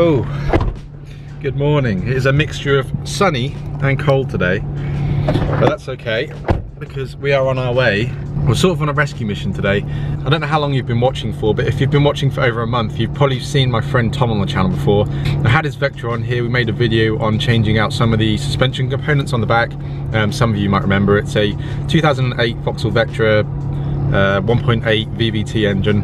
Oh, good morning. It is a mixture of sunny and cold today, but that's okay because we are on our way. We're sort of on a rescue mission today. I don't know how long you've been watching for, but if you've been watching for over a month, you've probably seen my friend Tom on the channel before. I had his Vectra on here. We made a video on changing out some of the suspension components on the back. Some of you might remember it's a 2008 Vauxhall Vectra 1.8 VVT engine.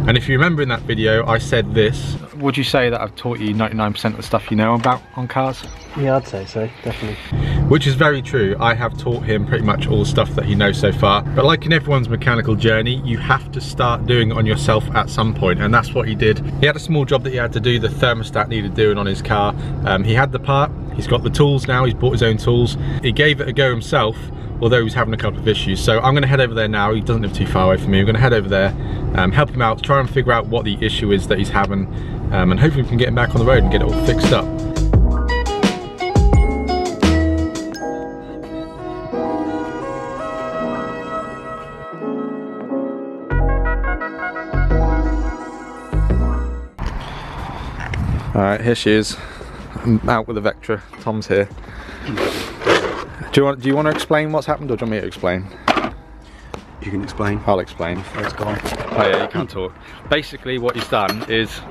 And if you remember in that video, I said this. Would you say that I've taught you 99% of the stuff you know about on cars? Yeah, I'd say so, definitely. Which is very true. I have taught him pretty much all the stuff that he knows so far. But like in everyone's mechanical journey, you have to start doing it on yourself at some point, and that's what he did. He had a small job that he had to do. The thermostat needed doing on his car. He had the part, he's got the tools now, he's bought his own tools. He gave it a go himself, although he was having a couple of issues. So I'm gonna head over there now. He doesn't live too far away from me. We're gonna head over there, help him out, try and figure out what the issue is that he's having, and hopefully we can get him back on the road and get it all fixed up. All right, here she is. I'm out with the Vectra. Tom's here. Do you want to explain what's happened, or do you want me to explain? You can explain. I'll explain. Let's go on. Oh yeah, you can't talk. Basically what he's done is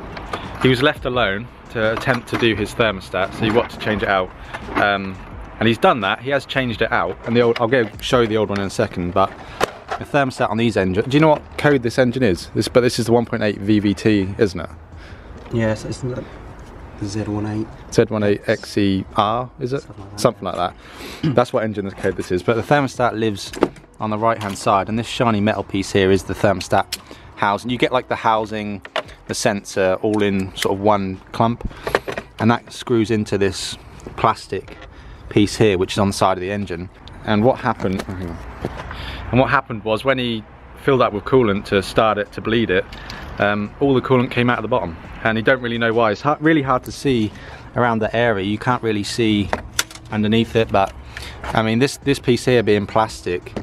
he was left alone to attempt to do his thermostat, so he wanted to change it out. And he's done that. He has changed it out. And the old, I'll go show you the old one in a second, but the thermostat on these engines, do you know what code this engine is? But this is the 1.8 VVT, isn't it? Yes, it's the Z18. Z18XER, is it? Something like that. That's what engine code this is. But the thermostat lives on the right hand side, and this shiny metal piece here is the thermostat housing. You get like the housing, the sensor, all in sort of one clump, and that screws into this plastic piece here, which is on the side of the engine. And what happened? Was when he filled up with coolant to start it, to bleed it, all the coolant came out of the bottom, and you don't really know why. It's really hard to see around the area. You can't really see underneath it, but I mean this piece here being plastic,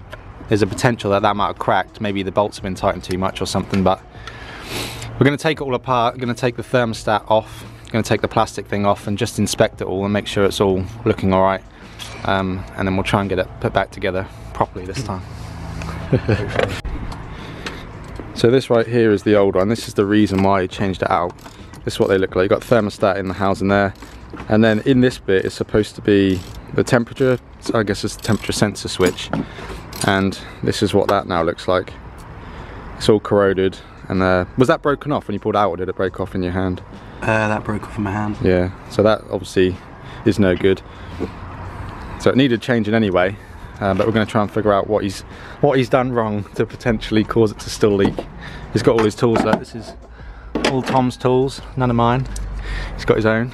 there's a potential that that might have cracked. Maybe the bolts have been tightened too much or something, but we're going to take it all apart. We're going to take the thermostat off, going to take the plastic thing off and just inspect it all and make sure it's all looking all right, and then we'll try and get it put back together properly this time. So this right here is the old one. This is the reason why I changed it out. This is what they look like. You've got thermostat in the housing there, and then in this bit is supposed to be the temperature. So I guess it's the temperature sensor switch, and this is what that now looks like. It's all corroded. And was that broken off when you pulled it out, or did it break off in your hand? That broke off in my hand. Yeah, so that obviously is no good. So it needed changing anyway, but we're going to try and figure out what he's done wrong to potentially cause it to still leak. He's got all his tools there. This is all Tom's tools, none of mine. He's got his own.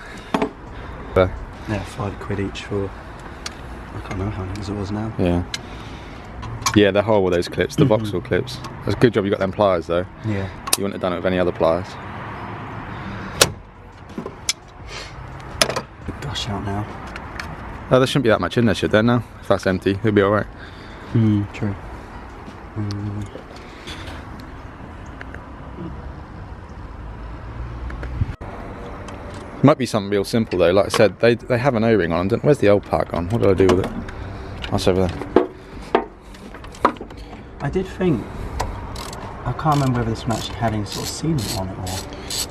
But yeah, £5 each for, I can't know how many it was now. Yeah. Yeah, they're horrible, those clips, the Vauxhall clips. It's a good job you got them pliers though. Yeah. You wouldn't have done it with any other pliers. Gush out now. Oh, there shouldn't be that much in there, should there now? If that's empty, it'll be alright. True. Might be something real simple though. Like I said, they have an O-ring on them. Where's the old part gone? What did I do with it? That's over there. I did think, I can't remember whether this one actually had any sort of sealant on it or.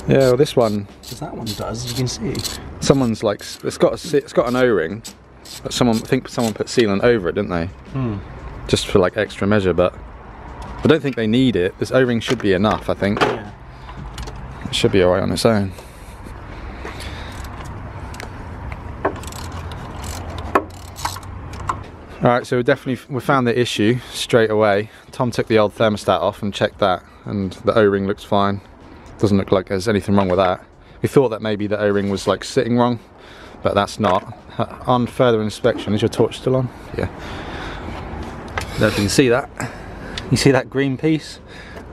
Yeah, well this one. Because that one does, as you can see. Someone's like, it's got an O-ring, but someone put sealant over it, didn't they? Just for like extra measure, but I don't think they need it. This O-ring should be enough, I think. Yeah. It should be alright on its own. Alright, so we found the issue straight away. Tom took the old thermostat off and checked that, and the O-ring looks fine. Doesn't look like there's anything wrong with that. We thought that maybe the O-ring was like sitting wrong, but that's not. on further inspection, is your torch still on? Yeah. I don't know if you can see that. You see that green piece?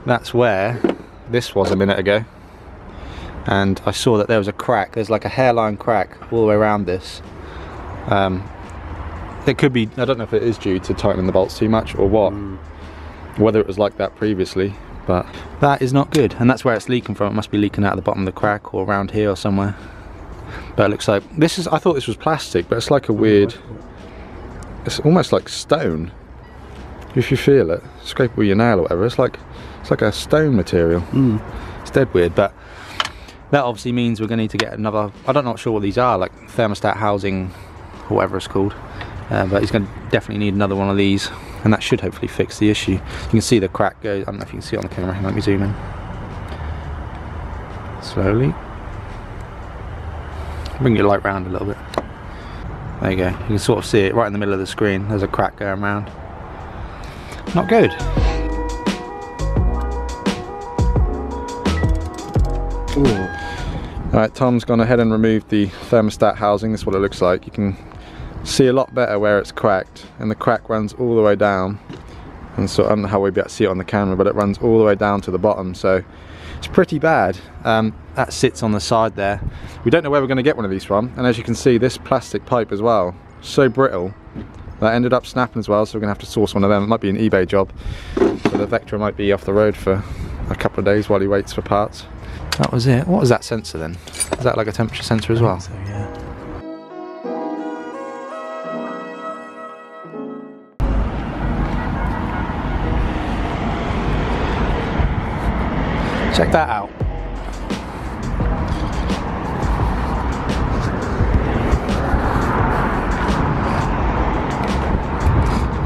That's where this was a minute ago. And I saw that there was a crack. There's like a hairline crack all the way around this. It could be, I don't know if it is due to tightening the bolts too much or what. Whether it was like that previously, but that is not good. And that's where it's leaking from. It must be leaking out of the bottom of the crack or around here or somewhere. But it looks like, this is, I thought this was plastic, but it's like a weird, it's almost like stone. If you feel it, scrape it with your nail or whatever, it's like a stone material. It's dead weird, but that obviously means we're going to need to get another, I don't know sure what these are, like thermostat housing, or whatever it's called. But he's going to definitely need another one of these, and that should hopefully fix the issue. You can see the crack go, I don't know if you can see it on the camera, let me zoom in. Slowly. Bring your light round a little bit. There you go, you can sort of see it right in the middle of the screen. There's a crack going around. Not good. Alright, Tom's gone ahead and removed the thermostat housing. This is what it looks like. You can see a lot better where it's cracked, and the crack runs all the way down. And so I don't know how we'll be able to see it on the camera, but it runs all the way down to the bottom, so it's pretty bad. That sits on the side there. We don't know where we're going to get one of these from, and as you can see, this plastic pipe as well, so brittle, that ended up snapping as well, so we're going to have to source one of them. It might be an eBay job, so the Vectra might be off the road for a couple of days while he waits for parts. That was it. What was that sensor then? Is that like a temperature sensor as well? So, yeah. Check that out.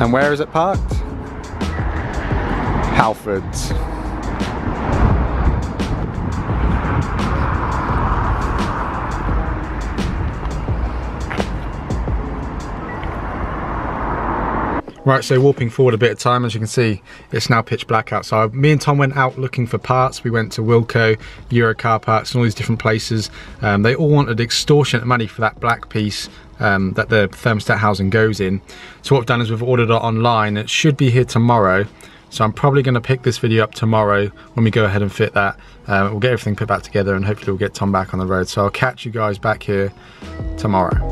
And where is it parked? Halfords. Right, so warping forward a bit of time, as you can see, it's now pitch black outside. Me and Tom went out looking for parts. We went to Wilco, Euro Car Parts, and all these different places. They all wanted extortionate money for that black piece that the thermostat housing goes in. So what we've done is we've ordered it online. It should be here tomorrow. So I'm probably going to pick this video up tomorrow when we go ahead and fit that. We'll get everything put back together, and hopefully we'll get Tom back on the road. So I'll catch you guys back here tomorrow.